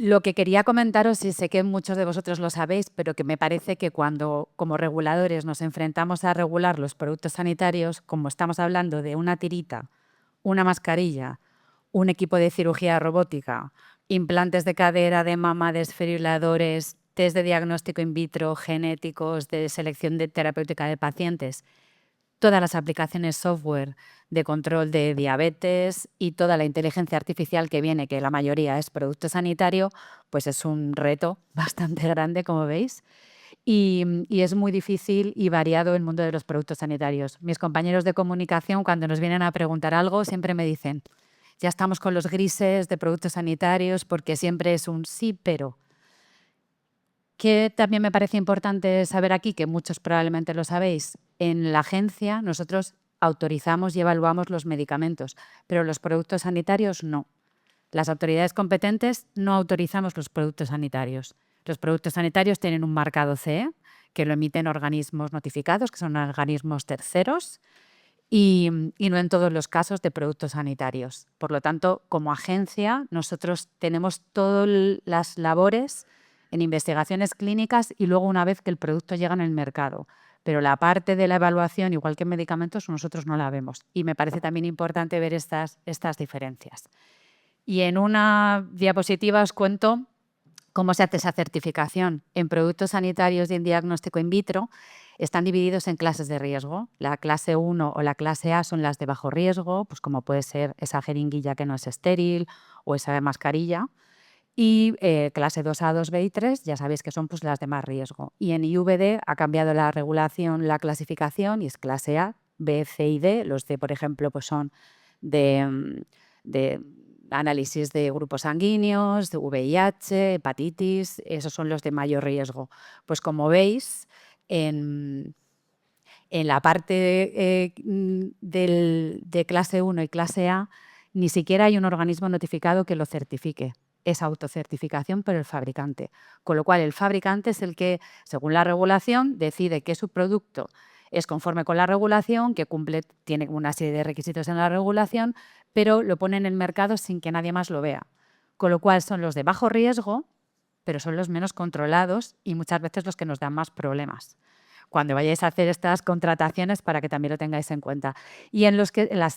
Lo que quería comentaros, y sé que muchos de vosotros lo sabéis, pero que me parece que cuando como reguladores nos enfrentamos a regular los productos sanitarios, como estamos hablando de una tirita, una mascarilla, un equipo de cirugía robótica, implantes de cadera, de mama, desfibriladores, test de diagnóstico in vitro, genéticos, de selección terapéutica de pacientes, todas las aplicaciones software de control de diabetes y toda la inteligencia artificial que viene, que la mayoría es producto sanitario, pues es un reto bastante grande, como veis. Y es muy difícil y variado el mundo de los productos sanitarios. Mis compañeros de comunicación, cuando nos vienen a preguntar algo, siempre me dicen, ya estamos con los grises de productos sanitarios porque siempre es un sí, pero. Que también me parece importante saber aquí, que muchos probablemente lo sabéis, en la agencia nosotros autorizamos y evaluamos los medicamentos, pero los productos sanitarios no. Las autoridades competentes no autorizamos los productos sanitarios. Los productos sanitarios tienen un marcado CE, que lo emiten organismos notificados, que son organismos terceros, y no en todos los casos de productos sanitarios. Por lo tanto, como agencia, nosotros tenemos todas las labores en investigaciones clínicas y luego una vez que el producto llega en el mercado. Pero la parte de la evaluación, igual que en medicamentos, nosotros no la vemos. Y me parece también importante ver estas diferencias. Y en una diapositiva os cuento cómo se hace esa certificación. En productos sanitarios y en diagnóstico in vitro están divididos en clases de riesgo. La clase 1 o la clase A son las de bajo riesgo, pues como puede ser esa jeringuilla que no es estéril o esa mascarilla. Y clase 2A, 2B y 3 ya sabéis que son pues, las de más riesgo. Y en IVD ha cambiado la regulación, la clasificación, y es clase A, B, C y D. Los D, por ejemplo, pues son de análisis de grupos sanguíneos, de VIH, hepatitis, esos son los de mayor riesgo. Pues como veis, en la parte de clase 1 y clase A, ni siquiera hay un organismo notificado que lo certifique. Es autocertificación por el fabricante. Con lo cual, el fabricante es el que, según la regulación, decide que su producto es conforme con la regulación, que tiene una serie de requisitos en la regulación, pero lo pone en el mercado sin que nadie más lo vea. Con lo cual, son los de bajo riesgo, pero son los menos controlados y muchas veces los que nos dan más problemas cuando vayáis a hacer estas contrataciones, para que también lo tengáis en cuenta. Y en las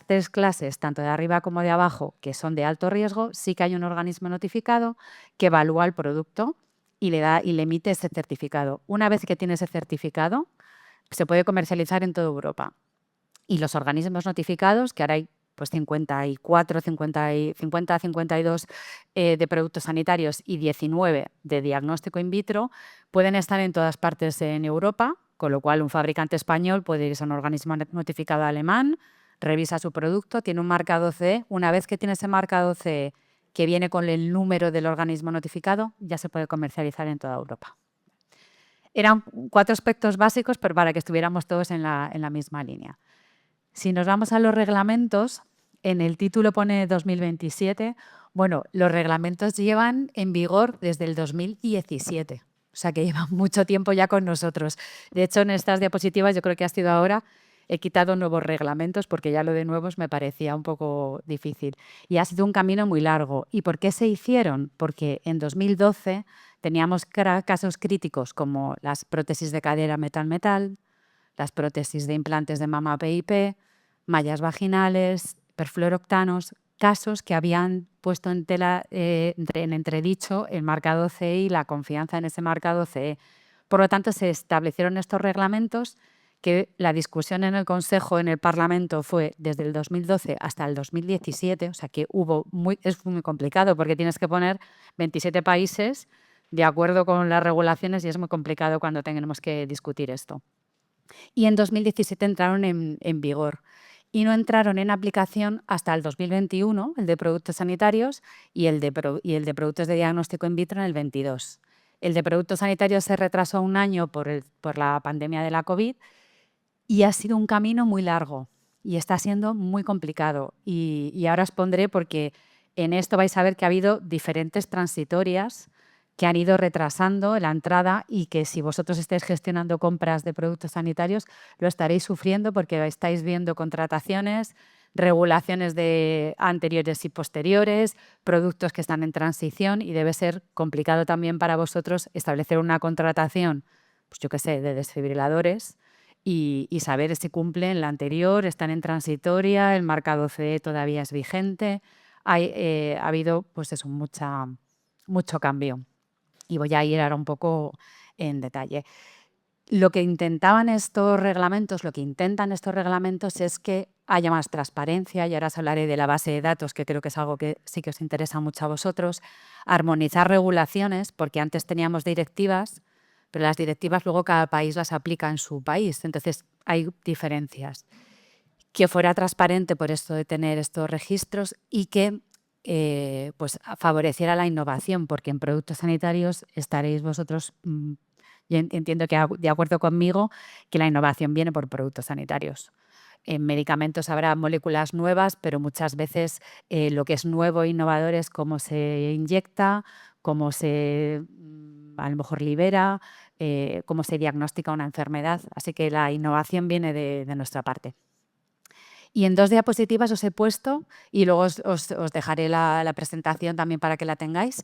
3 clases, tanto de arriba como de abajo, que son de alto riesgo, sí que hay un organismo notificado que evalúa el producto y le emite ese certificado. Una vez que tiene ese certificado, se puede comercializar en toda Europa. Y los organismos notificados, que ahora hay pues 54, 52 de productos sanitarios y 19 de diagnóstico in vitro, pueden estar en todas partes en Europa, con lo cual un fabricante español puede irse a un organismo notificado alemán, revisa su producto, tiene un marcado CE. Una vez que tiene ese marcado CE que viene con el número del organismo notificado, ya se puede comercializar en toda Europa. Eran 4 aspectos básicos, pero para que estuviéramos todos en la misma línea. Si nos vamos a los reglamentos, en el título pone 2027. Bueno, los reglamentos llevan en vigor desde el 2017, o sea que llevan mucho tiempo ya con nosotros. De hecho, en estas diapositivas, yo creo que ha sido ahora, he quitado nuevos reglamentos porque ya lo de nuevos me parecía un poco difícil. Y ha sido un camino muy largo. ¿Y por qué se hicieron? Porque en 2012 teníamos casos críticos como las prótesis de cadera metal-metal, las prótesis de implantes de mama PIP, mallas vaginales, perfluoroctanos, casos que habían puesto en entredicho el marcado CE y la confianza en ese marcado CE. Por lo tanto, se establecieron estos reglamentos que la discusión en el Consejo, en el Parlamento, fue desde el 2012 hasta el 2017, o sea que es muy complicado porque tienes que poner 27 países de acuerdo con las regulaciones y es muy complicado cuando tenemos que discutir esto. Y en 2017 entraron en vigor y no entraron en aplicación hasta el 2021, el de productos sanitarios, y el de productos de diagnóstico in vitro en el 22. El de productos sanitarios se retrasó un año por la pandemia de la COVID y ha sido un camino muy largo y está siendo muy complicado. Y ahora os pondré, porque en esto vais a ver que ha habido diferentes transitorias que han ido retrasando la entrada y que si vosotros estáis gestionando compras de productos sanitarios lo estaréis sufriendo porque estáis viendo contrataciones regulaciones de anteriores y posteriores, productos que están en transición y debe ser complicado también para vosotros establecer una contratación, pues yo qué sé, de desfibriladores y saber si cumplen la anterior, están en transitoria, el marcado CE todavía es vigente. Ha habido pues eso, mucho cambio y voy a ir ahora un poco en detalle. Lo que intentan estos reglamentos es que haya más transparencia, y ahora os hablaré de la base de datos, que creo que es algo que sí que os interesa mucho a vosotros, armonizar regulaciones, porque antes teníamos directivas, pero las directivas luego cada país las aplica en su país, entonces hay diferencias. Que fuera transparente por esto de tener estos registros y que pues favoreciera la innovación, porque en productos sanitarios estaréis vosotros, y entiendo que de acuerdo conmigo, que la innovación viene por productos sanitarios. En medicamentos habrá moléculas nuevas, pero muchas veces lo que es nuevo e innovador es cómo se inyecta, cómo se a lo mejor libera, cómo se diagnostica una enfermedad. Así que la innovación viene de nuestra parte. Y en 2 diapositivas os he puesto, y luego os dejaré la presentación también para que la tengáis,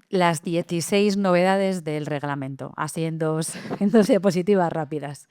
las 16 novedades del reglamento, así en dos diapositivas rápidas.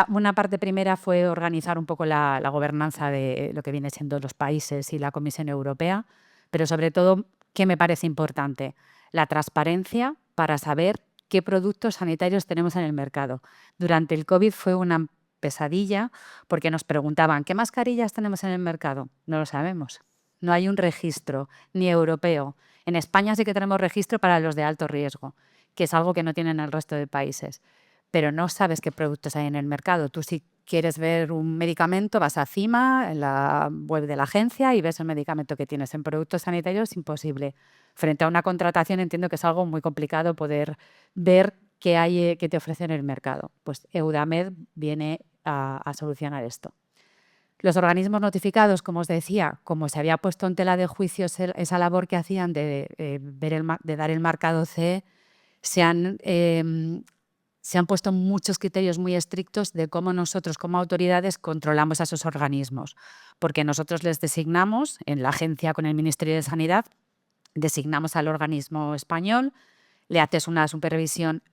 Una parte primera fue organizar un poco la gobernanza de lo que viene siendo los países y la Comisión Europea, pero sobre todo, ¿qué me parece importante? La transparencia para saber qué productos sanitarios tenemos en el mercado. Durante el COVID fue una pesadilla porque nos preguntaban, ¿qué mascarillas tenemos en el mercado? No lo sabemos. No hay un registro, ni europeo. En España sí que tenemos registro para los de alto riesgo, que es algo que no tienen el resto de países, pero no sabes qué productos hay en el mercado. Tú, si quieres ver un medicamento, vas a CIMA, en la web de la agencia, y ves el medicamento que tienes. En productos sanitarios, imposible. Frente a una contratación entiendo que es algo muy complicado poder ver qué hay, qué te ofrece en el mercado. Pues Eudamed viene a solucionar esto. Los organismos notificados, como os decía, como se había puesto en tela de juicio esa labor que hacían de dar el marcado CE, se han puesto muchos criterios muy estrictos de cómo nosotros, como autoridades, controlamos a esos organismos, porque nosotros les designamos en la agencia con el Ministerio de Sanidad, designamos al organismo español, le haces una supervisión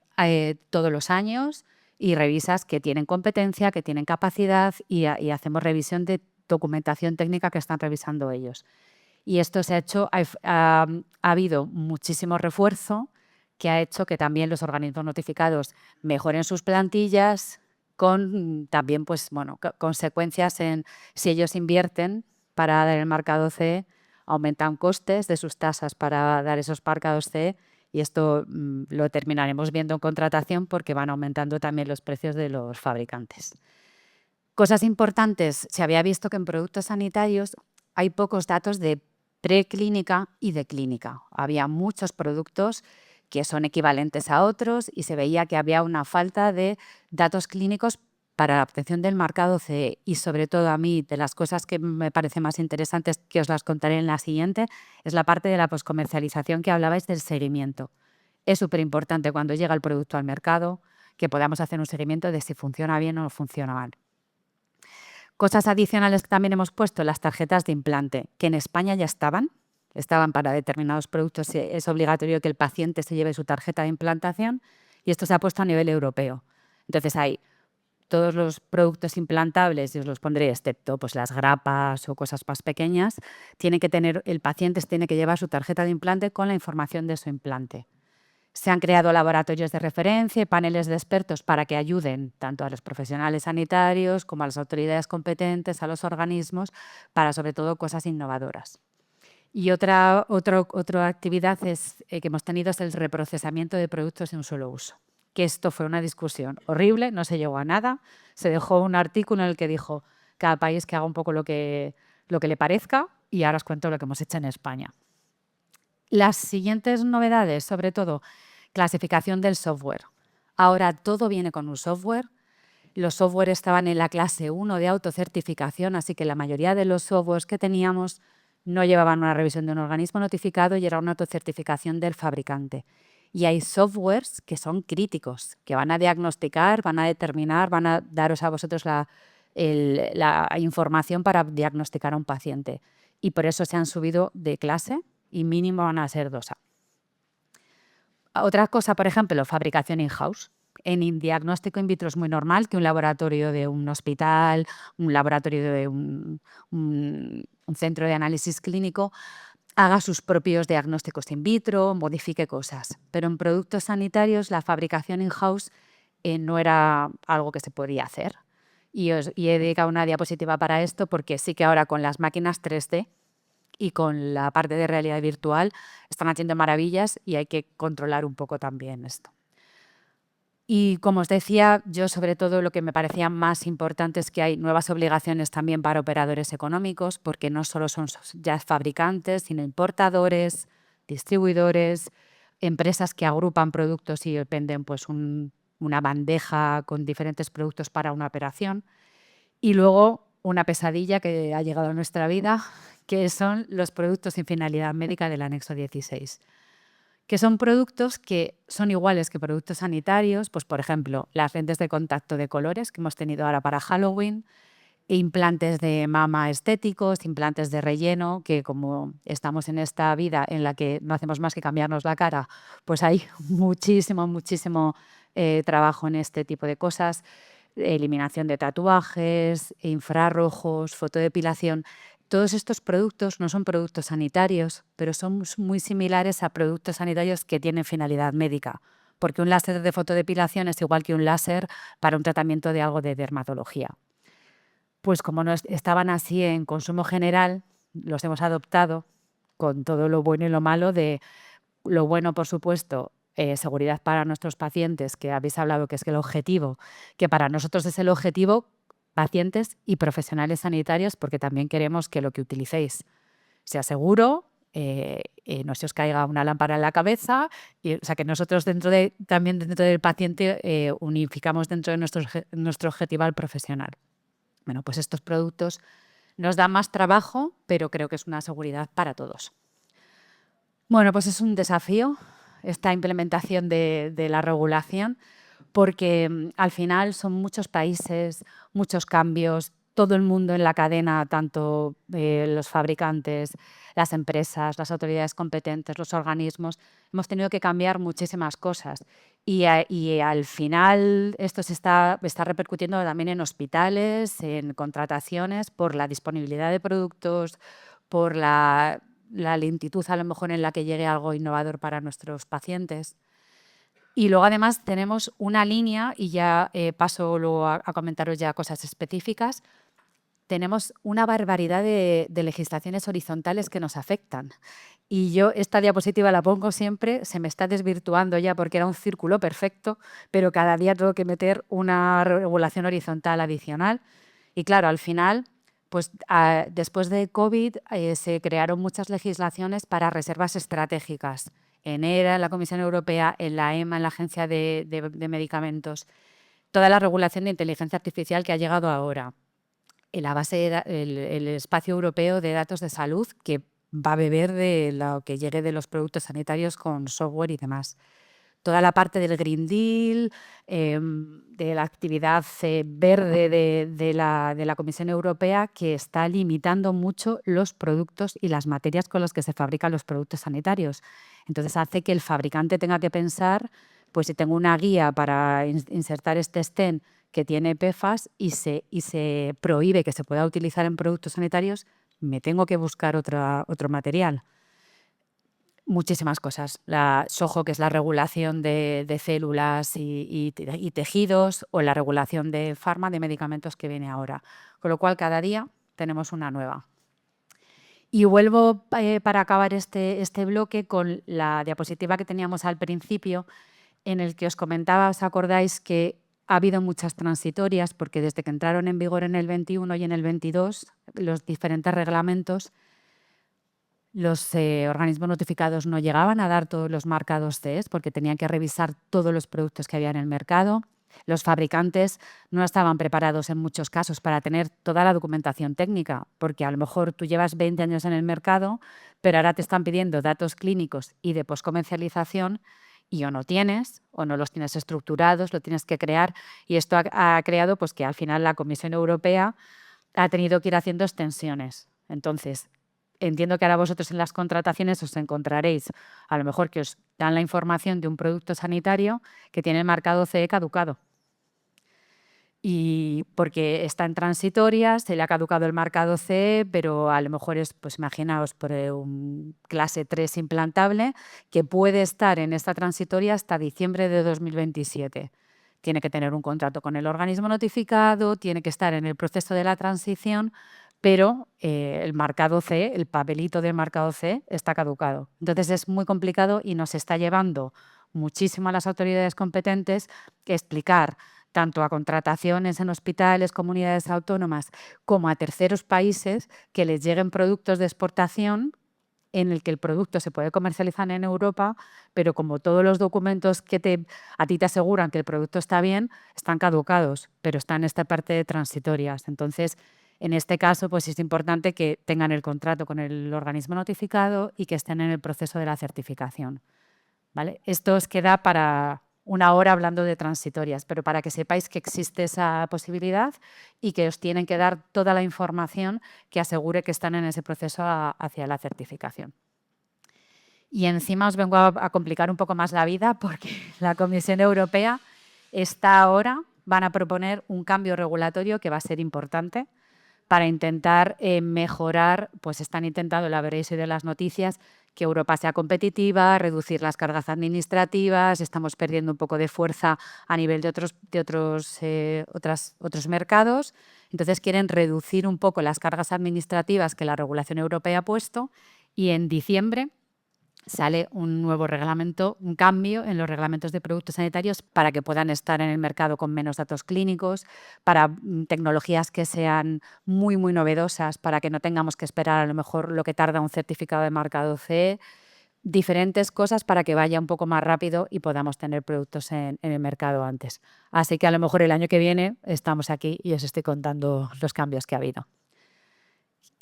todos los años y revisas que tienen competencia, que tienen capacidad y hacemos revisión de documentación técnica que están revisando ellos. Y esto se ha hecho, ha habido muchísimo refuerzo que ha hecho que también los organismos notificados mejoren sus plantillas con también pues, bueno, consecuencias en si ellos invierten para dar el marcado CE, aumentan costes de sus tasas para dar esos marcados CE y esto lo terminaremos viendo en contratación porque van aumentando también los precios de los fabricantes. Cosas importantes, se había visto que en productos sanitarios hay pocos datos de preclínica y de clínica. Había muchos productos que son equivalentes a otros y se veía que había una falta de datos clínicos para la obtención del marcado CE. Y sobre todo a mí, de las cosas que me parecen más interesantes, que os las contaré en la siguiente, es la parte de la poscomercialización que hablabais del seguimiento. Es súper importante cuando llega el producto al mercado que podamos hacer un seguimiento de si funciona bien o no funciona mal. Cosas adicionales que también hemos puesto, las tarjetas de implante, que en España ya estaban para determinados productos, es obligatorio que el paciente se lleve su tarjeta de implantación y esto se ha puesto a nivel europeo. Entonces hay todos los productos implantables, y os los pondré, excepto pues, las grapas o cosas más pequeñas, el paciente tiene que llevar su tarjeta de implante con la información de su implante. Se han creado laboratorios de referencia y paneles de expertos para que ayuden tanto a los profesionales sanitarios como a las autoridades competentes, a los organismos, para sobre todo cosas innovadoras. Y otra actividad que hemos tenido es el reprocesamiento de productos de un solo uso, que esto fue una discusión horrible, no se llegó a nada, se dejó un artículo en el que dijo cada país que haga un poco lo que le parezca y ahora os cuento lo que hemos hecho en España. Las siguientes novedades, sobre todo, clasificación del software. Ahora todo viene con un software. Los software estaban en la clase 1 de autocertificación, así que la mayoría de los softwares que teníamos no llevaban una revisión de un organismo notificado y era una autocertificación del fabricante. Y hay softwares que son críticos, que van a diagnosticar, van a determinar, van a daros a vosotros la información para diagnosticar a un paciente. Y por eso se han subido de clase y mínimo van a ser 2A. Otra cosa, por ejemplo, fabricación in-house. En diagnóstico in vitro es muy normal que un laboratorio de un hospital, un laboratorio de un centro de análisis clínico haga sus propios diagnósticos in vitro, modifique cosas. Pero en productos sanitarios la fabricación in-house no era algo que se podía hacer. Y he dedicado una diapositiva para esto porque sí que ahora con las máquinas 3D y con la parte de realidad virtual están haciendo maravillas y hay que controlar un poco también esto. Y como os decía, yo sobre todo lo que me parecía más importante es que hay nuevas obligaciones también para operadores económicos, porque no solo son ya fabricantes, sino importadores, distribuidores, empresas que agrupan productos y venden pues una bandeja con diferentes productos para una operación. Y luego una pesadilla que ha llegado a nuestra vida, que son los productos sin finalidad médica del anexo 16. Que son productos que son iguales que productos sanitarios, pues por ejemplo, las lentes de contacto de colores que hemos tenido ahora para Halloween, implantes de mama estéticos, implantes de relleno, que como estamos en esta vida en la que no hacemos más que cambiarnos la cara, pues hay muchísimo trabajo en este tipo de cosas. Eliminación de tatuajes, infrarrojos, fotodepilación. Todos estos productos no son productos sanitarios, pero son muy similares a productos sanitarios que tienen finalidad médica, porque un láser de fotodepilación es igual que un láser para un tratamiento de algo de dermatología. Pues como no estaban así en consumo general, los hemos adoptado con todo lo bueno y lo malo de lo bueno, por supuesto, seguridad para nuestros pacientes, que habéis hablado que es el objetivo, que para nosotros es el objetivo, pacientes y profesionales sanitarios, porque también queremos que lo que utilicéis sea seguro, no se os caiga una lámpara en la cabeza, o sea que nosotros también dentro del paciente unificamos dentro de nuestro objetivo al profesional. Bueno, pues estos productos nos dan más trabajo, pero creo que es una seguridad para todos. Bueno, pues es un desafío esta implementación de la regulación porque al final son muchos países, muchos cambios, todo el mundo en la cadena, tanto los fabricantes, las empresas, las autoridades competentes, los organismos, hemos tenido que cambiar muchísimas cosas. Y al final esto está repercutiendo también en hospitales, en contrataciones, por la disponibilidad de productos, por la lentitud a lo mejor en la que llegue algo innovador para nuestros pacientes. Y luego además tenemos una línea, y ya paso luego a comentaros ya cosas específicas, tenemos una barbaridad de legislaciones horizontales que nos afectan. Y yo esta diapositiva la pongo siempre, se me está desvirtuando ya porque era un círculo perfecto, pero cada día tengo que meter una regulación horizontal adicional. Y claro, al final, pues después de COVID se crearon muchas legislaciones para reservas estratégicas. En ERA, en la Comisión Europea, en la EMA, en la Agencia de Medicamentos. Toda la regulación de inteligencia artificial que ha llegado ahora. En la base el espacio europeo de datos de salud que va a beber de lo que llegue de los productos sanitarios con software y demás. Toda la parte del Green Deal, de la actividad verde de la Comisión Europea, que está limitando mucho los productos y las materias con las que se fabrican los productos sanitarios. Entonces hace que el fabricante tenga que pensar, pues si tengo una guía para insertar este stent que tiene PFAS y se prohíbe que se pueda utilizar en productos sanitarios, me tengo que buscar otro material. Muchísimas cosas. La SOHO, que es la regulación de células y tejidos, o la regulación de de medicamentos que viene ahora. Con lo cual, cada día tenemos una nueva. Y vuelvo para acabar este bloque con la diapositiva que teníamos al principio, en el que os comentaba, ¿os acordáis que ha habido muchas transitorias? Porque desde que entraron en vigor en el 21 y en el 22, los diferentes reglamentos, los organismos notificados no llegaban a dar todos los marcados CES porque tenían que revisar todos los productos que había en el mercado. Los fabricantes no estaban preparados en muchos casos para tener toda la documentación técnica, porque a lo mejor tú llevas 20 años en el mercado, pero ahora te están pidiendo datos clínicos y de poscomercialización y o no tienes, o no los tienes estructurados, lo tienes que crear, y esto ha creado pues, que al final la Comisión Europea ha tenido que ir haciendo extensiones. Entonces, entiendo que ahora vosotros en las contrataciones os encontraréis, a lo mejor que os dan la información de un producto sanitario que tiene el marcado CE caducado. Y porque está en transitoria, se le ha caducado el marcado CE, pero a lo mejor es, pues imaginaos, por un clase 3 implantable, que puede estar en esta transitoria hasta diciembre de 2027. Tiene que tener un contrato con el organismo notificado, tiene que estar en el proceso de la transición, pero el marcado CE, el papelito del marcado CE, está caducado. Entonces es muy complicado y nos está llevando muchísimo a las autoridades competentes que explicar tanto a contrataciones en hospitales, comunidades autónomas, como a terceros países que les lleguen productos de exportación en el que el producto se puede comercializar en Europa, pero como todos los documentos que a ti te aseguran que el producto está bien, están caducados, pero están en esta parte de transitorias. Entonces, en este caso, pues es importante que tengan el contrato con el organismo notificado y que estén en el proceso de la certificación, ¿vale? Esto os queda para una hora hablando de transitorias, pero para que sepáis que existe esa posibilidad y que os tienen que dar toda la información que asegure que están en ese proceso hacia la certificación. Y encima os vengo a complicar un poco más la vida porque la Comisión Europea está ahora, van a proponer un cambio regulatorio que va a ser importante para intentar mejorar, pues están intentando, la veréis hoy de las noticias, que Europa sea competitiva, reducir las cargas administrativas, estamos perdiendo un poco de fuerza a nivel de otros mercados. Entonces quieren reducir un poco las cargas administrativas que la regulación europea ha puesto y en diciembre sale un nuevo reglamento, un cambio en los reglamentos de productos sanitarios para que puedan estar en el mercado con menos datos clínicos, para tecnologías que sean muy, muy novedosas, para que no tengamos que esperar a lo mejor lo que tarda un certificado de marcado CE, diferentes cosas para que vaya un poco más rápido y podamos tener productos en el mercado antes. Así que a lo mejor el año que viene estamos aquí y os estoy contando los cambios que ha habido.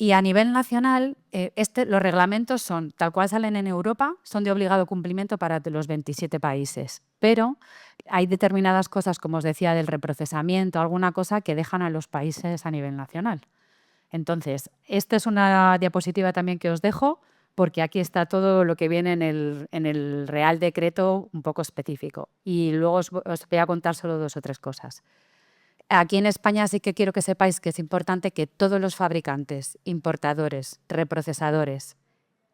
Y a nivel nacional, los reglamentos son, tal cual salen en Europa, son de obligado cumplimiento para los 27 países. Pero hay determinadas cosas, como os decía, del reprocesamiento, alguna cosa que dejan a los países a nivel nacional. Entonces, esta es una diapositiva también que os dejo, porque aquí está todo lo que viene en el Real Decreto un poco específico. Y luego os voy a contar solo 2 o 3 cosas. Aquí en España sí que quiero que sepáis que es importante que todos los fabricantes, importadores, reprocesadores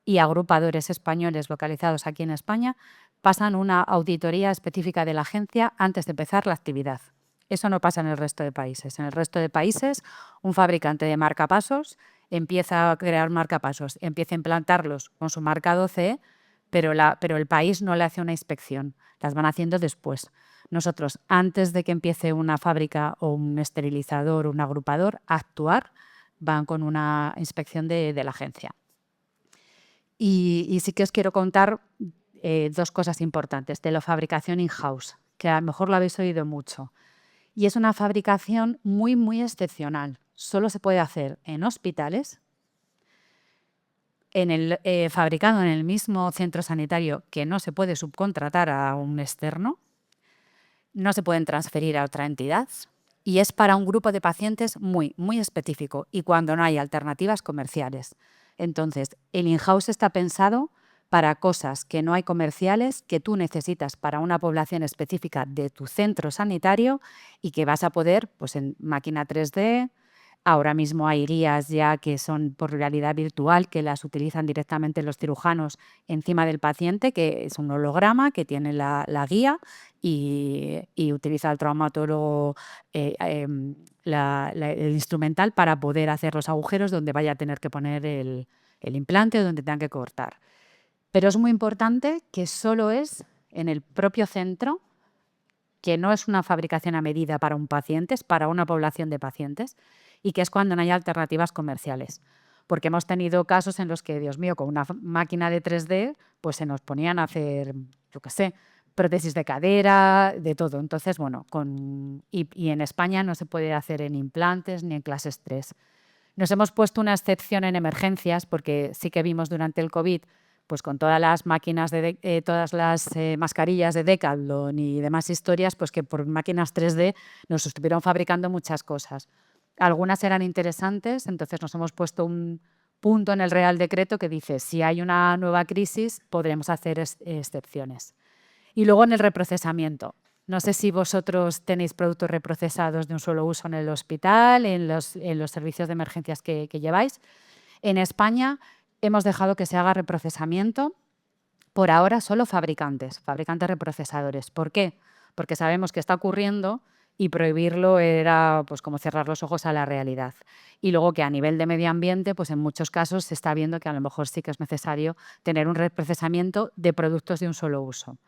y agrupadores españoles localizados aquí en España pasan una auditoría específica de la agencia antes de empezar la actividad. Eso no pasa en el resto de países. En el resto de países, un fabricante de marcapasos empieza a crear marcapasos, empieza a implantarlos con su marcado CE, pero el país no le hace una inspección, las van haciendo después. Nosotros, antes de que empiece una fábrica o un esterilizador o un agrupador a actuar, van con una inspección de la agencia. Y sí que os quiero contar 2 cosas importantes de la fabricación in-house, que a lo mejor lo habéis oído mucho. Y es una fabricación muy, muy excepcional. Solo se puede hacer en hospitales, fabricado en el mismo centro sanitario, que no se puede subcontratar a un externo, no se pueden transferir a otra entidad y es para un grupo de pacientes muy, muy específico y cuando no hay alternativas comerciales. Entonces, el in-house está pensado para cosas que no hay comerciales, que tú necesitas para una población específica de tu centro sanitario y que vas a poder, pues en máquina 3D. Ahora mismo hay guías ya que son por realidad virtual, que las utilizan directamente los cirujanos encima del paciente, que es un holograma que tiene la guía y utiliza el traumatólogo el instrumental para poder hacer los agujeros donde vaya a tener que poner el implante o donde tenga que cortar. Pero es muy importante que solo es en el propio centro, que no es una fabricación a medida para un paciente, es para una población de pacientes y que es cuando no hay alternativas comerciales. Porque hemos tenido casos en los que, Dios mío, con una máquina de 3D, pues se nos ponían a hacer, yo qué sé, prótesis de cadera, de todo. Entonces, bueno, y en España no se puede hacer en implantes ni en clases 3. Nos hemos puesto una excepción en emergencias porque sí que vimos durante el COVID pues con todas las máquinas, todas las mascarillas de Decathlon y demás historias, pues que por máquinas 3D nos estuvieron fabricando muchas cosas. Algunas eran interesantes, entonces nos hemos puesto un punto en el Real Decreto que dice, si hay una nueva crisis, podremos hacer excepciones. Y luego en el reprocesamiento. No sé si vosotros tenéis productos reprocesados de un solo uso en el hospital, en los servicios de emergencias que lleváis. En España hemos dejado que se haga reprocesamiento, por ahora solo fabricantes reprocesadores. ¿Por qué? Porque sabemos que está ocurriendo y prohibirlo era pues como cerrar los ojos a la realidad. Y luego que a nivel de medio ambiente, pues en muchos casos se está viendo que a lo mejor sí que es necesario tener un reprocesamiento de productos de un solo uso.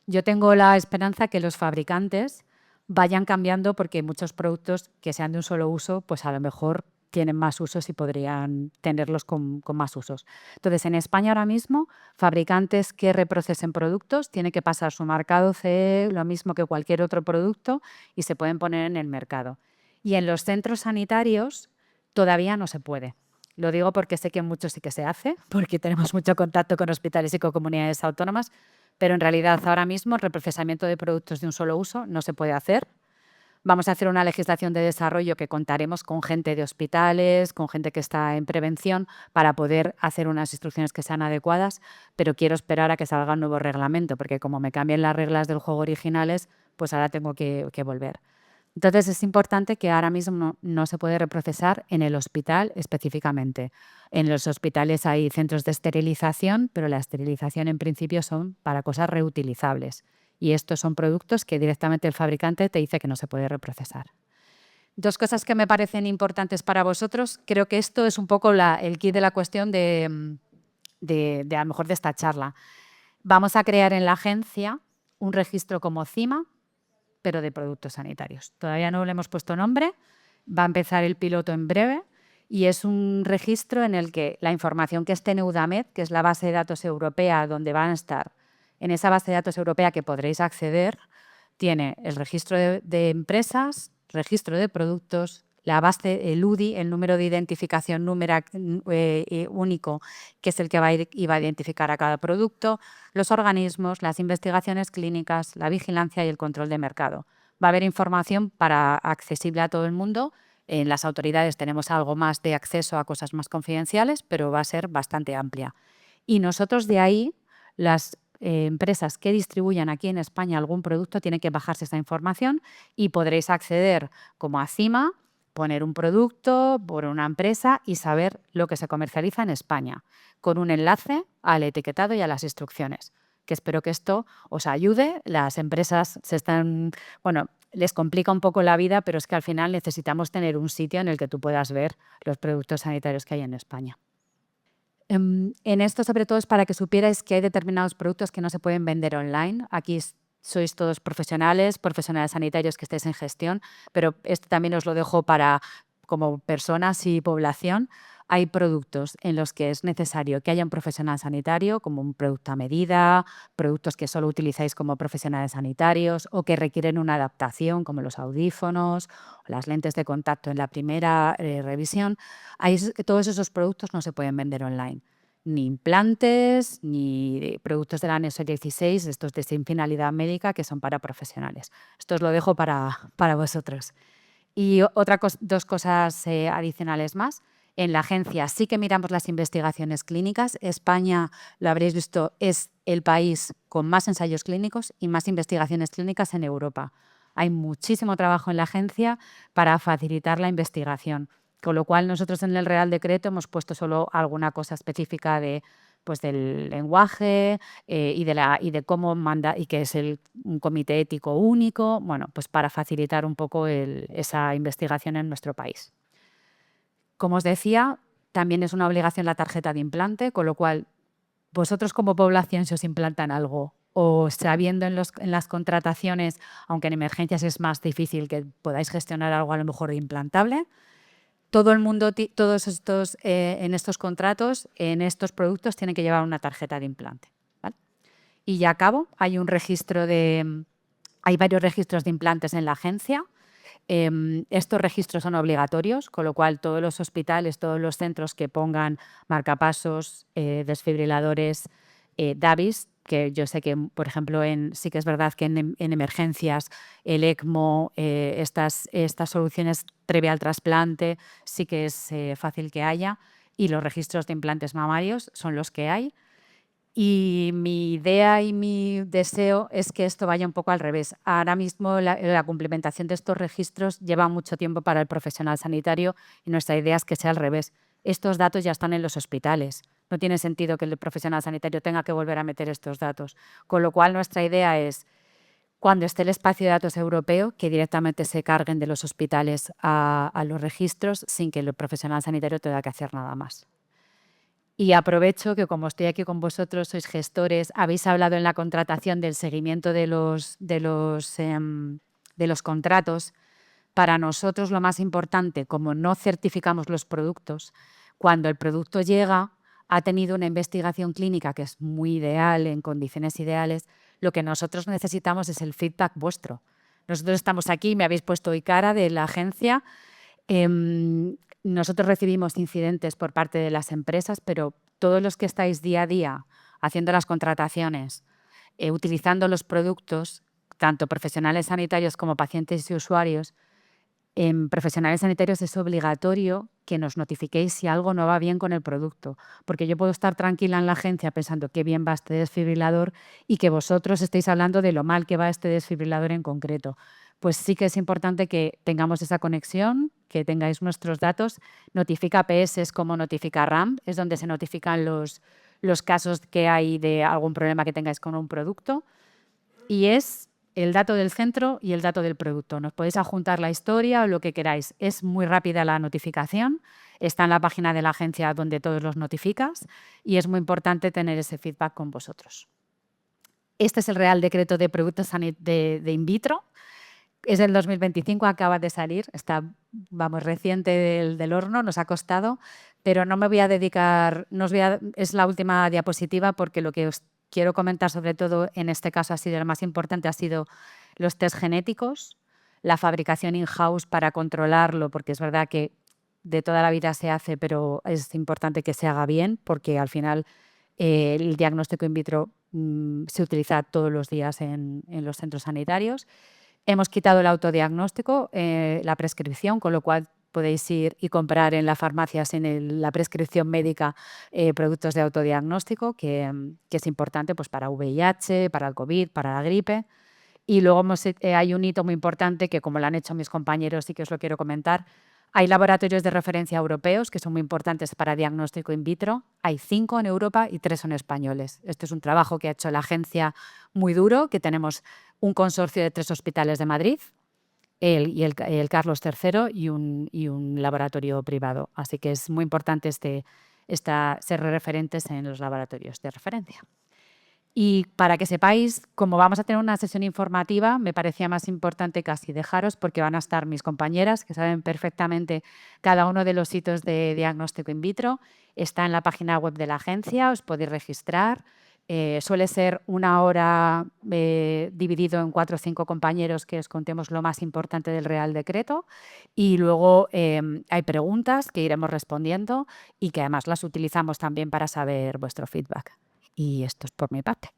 Yo tengo la esperanza que los fabricantes vayan cambiando porque muchos productos que sean de un solo uso, pues a lo mejor tienen más usos y podrían tenerlos con más usos. Entonces, en España ahora mismo, fabricantes que reprocesen productos tienen que pasar su marcado CE, lo mismo que cualquier otro producto, y se pueden poner en el mercado. Y en los centros sanitarios todavía no se puede. Lo digo porque sé que en muchos sí que se hace, porque tenemos mucho contacto con hospitales y con comunidades autónomas, pero en realidad ahora mismo el reprocesamiento de productos de un solo uso no se puede hacer. Vamos a hacer una legislación de desarrollo que contaremos con gente de hospitales, con gente que está en prevención, para poder hacer unas instrucciones que sean adecuadas, pero quiero esperar a que salga un nuevo reglamento, porque como me cambien las reglas del juego originales, pues ahora tengo que volver. Entonces, es importante que ahora mismo no se puede reprocesar en el hospital específicamente. En los hospitales hay centros de esterilización, pero la esterilización en principio son para cosas reutilizables. Y estos son productos que directamente el fabricante te dice que no se puede reprocesar. Dos cosas que me parecen importantes para vosotros. Creo que esto es un poco el kit de la cuestión de a lo mejor de esta charla. Vamos a crear en la agencia un registro como CIMA, pero de productos sanitarios. Todavía no le hemos puesto nombre, va a empezar el piloto en breve y es un registro en el que la información que esté en EUDAMED, que es la base de datos europea donde van a estar, en esa base de datos europea que podréis acceder, tiene el registro de empresas, registro de productos, la base, el UDI, el número de identificación único, que es el que iba a identificar a cada producto, los organismos, las investigaciones clínicas, la vigilancia y el control de mercado. Va a haber información accesible a todo el mundo. En las autoridades tenemos algo más de acceso a cosas más confidenciales, pero va a ser bastante amplia. Y nosotros de ahí, las empresas que distribuyan aquí en España algún producto tienen que bajarse esa información y podréis acceder como a CIMA, poner un producto por una empresa y saber lo que se comercializa en España, con un enlace al etiquetado y a las instrucciones, que espero que esto os ayude. Las empresas les complica un poco la vida, pero es que al final necesitamos tener un sitio en el que tú puedas ver los productos sanitarios que hay en España. En esto, sobre todo, es para que supierais que hay determinados productos que no se pueden vender online. Aquí sois todos profesionales sanitarios que estéis en gestión, pero esto también os lo dejo para como personas y población. Hay productos en los que es necesario que haya un profesional sanitario, como un producto a medida, productos que solo utilizáis como profesionales sanitarios o que requieren una adaptación, como los audífonos o las lentes de contacto en la primera revisión. Todos esos productos no se pueden vender online. Ni implantes, ni productos del anexo 16, estos de sin finalidad médica, que son para profesionales. Esto os lo dejo para vosotros. Y dos cosas adicionales más. En la agencia sí que miramos las investigaciones clínicas. España, lo habréis visto, es el país con más ensayos clínicos y más investigaciones clínicas en Europa. Hay muchísimo trabajo en la agencia para facilitar la investigación, con lo cual nosotros en el Real Decreto hemos puesto solo alguna cosa específica del lenguaje y de cómo manda, y que es un comité ético único, pues para facilitar un poco esa investigación en nuestro país. Como os decía, también es una obligación la tarjeta de implante, con lo cual vosotros como población, si os implantan algo o sabiendo en las contrataciones, aunque en emergencias es más difícil que podáis gestionar algo a lo mejor implantable, todo el mundo, todos estos, en estos contratos, en estos productos, tienen que llevar una tarjeta de implante, ¿vale? Y ya acabo, hay varios registros de implantes en la agencia. Estos registros son obligatorios, con lo cual todos los hospitales, todos los centros que pongan marcapasos, desfibriladores, Davis, que yo sé que, por ejemplo, sí que es verdad que en emergencias, el ECMO, estas soluciones previa al trasplante, sí que es fácil que haya, y los registros de implantes mamarios son los que hay. Y mi idea y mi deseo es que esto vaya un poco al revés. Ahora mismo la cumplimentación de estos registros lleva mucho tiempo para el profesional sanitario y nuestra idea es que sea al revés. Estos datos ya están en los hospitales. No tiene sentido que el profesional sanitario tenga que volver a meter estos datos. Con lo cual, nuestra idea es, cuando esté el espacio de datos europeo, que directamente se carguen de los hospitales a los registros sin que el profesional sanitario tenga que hacer nada más. Y aprovecho que, como estoy aquí con vosotros, sois gestores, habéis hablado en la contratación del seguimiento de los contratos. Para nosotros lo más importante, como no certificamos los productos, cuando el producto llega, ha tenido una investigación clínica que es muy ideal, en condiciones ideales, lo que nosotros necesitamos es el feedback vuestro. Nosotros estamos aquí, me habéis puesto hoy cara de la agencia. Nosotros recibimos incidentes por parte de las empresas, pero todos los que estáis día a día haciendo las contrataciones, utilizando los productos, tanto profesionales sanitarios como pacientes y usuarios, en profesionales sanitarios es obligatorio que nos notifiquéis si algo no va bien con el producto, porque yo puedo estar tranquila en la agencia pensando qué bien va este desfibrilador y que vosotros estéis hablando de lo mal que va este desfibrilador en concreto. Pues sí que es importante que tengamos esa conexión, que tengáis nuestros datos. Notifica PS es como notifica RAM, es donde se notifican los casos que hay de algún problema que tengáis con un producto. Y es el dato del centro y el dato del producto. Nos podéis adjuntar la historia o lo que queráis. Es muy rápida la notificación, está en la página de la agencia donde todos los notificas y es muy importante tener ese feedback con vosotros. Este es el Real Decreto de Productos de in vitro. Es del 2025, acaba de salir, está, vamos, reciente del horno, nos ha costado, pero no me voy a dedicar, es la última diapositiva porque lo que os quiero comentar sobre todo en este caso ha sido lo más importante, ha sido los test genéticos, la fabricación in-house para controlarlo, porque es verdad que de toda la vida se hace, pero es importante que se haga bien, porque al final el diagnóstico in vitro se utiliza todos los días en los centros sanitarios. Hemos quitado el autodiagnóstico, la prescripción, con lo cual podéis ir y comprar en las farmacias en la prescripción médica productos de autodiagnóstico, que es importante pues, para VIH, para el COVID, para la gripe. Y luego hay un hito muy importante que, como lo han hecho mis compañeros y que os lo quiero comentar, hay laboratorios de referencia europeos que son muy importantes para diagnóstico in vitro. Hay 5 en Europa y 3 son españoles. Este es un trabajo que ha hecho la agencia muy duro, que tenemos un consorcio de 3 hospitales de Madrid, el Carlos III y un laboratorio privado. Así que es muy importante ser referentes en los laboratorios de referencia. Y para que sepáis, como vamos a tener una sesión informativa, me parecía más importante casi dejaros, porque van a estar mis compañeras que saben perfectamente cada uno de los hitos de diagnóstico in vitro. Está en la página web de la agencia, os podéis registrar. Suele ser 1 hora dividido en 4 o 5 compañeros que os contemos lo más importante del Real Decreto. Y luego hay preguntas que iremos respondiendo y que además las utilizamos también para saber vuestro feedback. Y esto es por mi parte.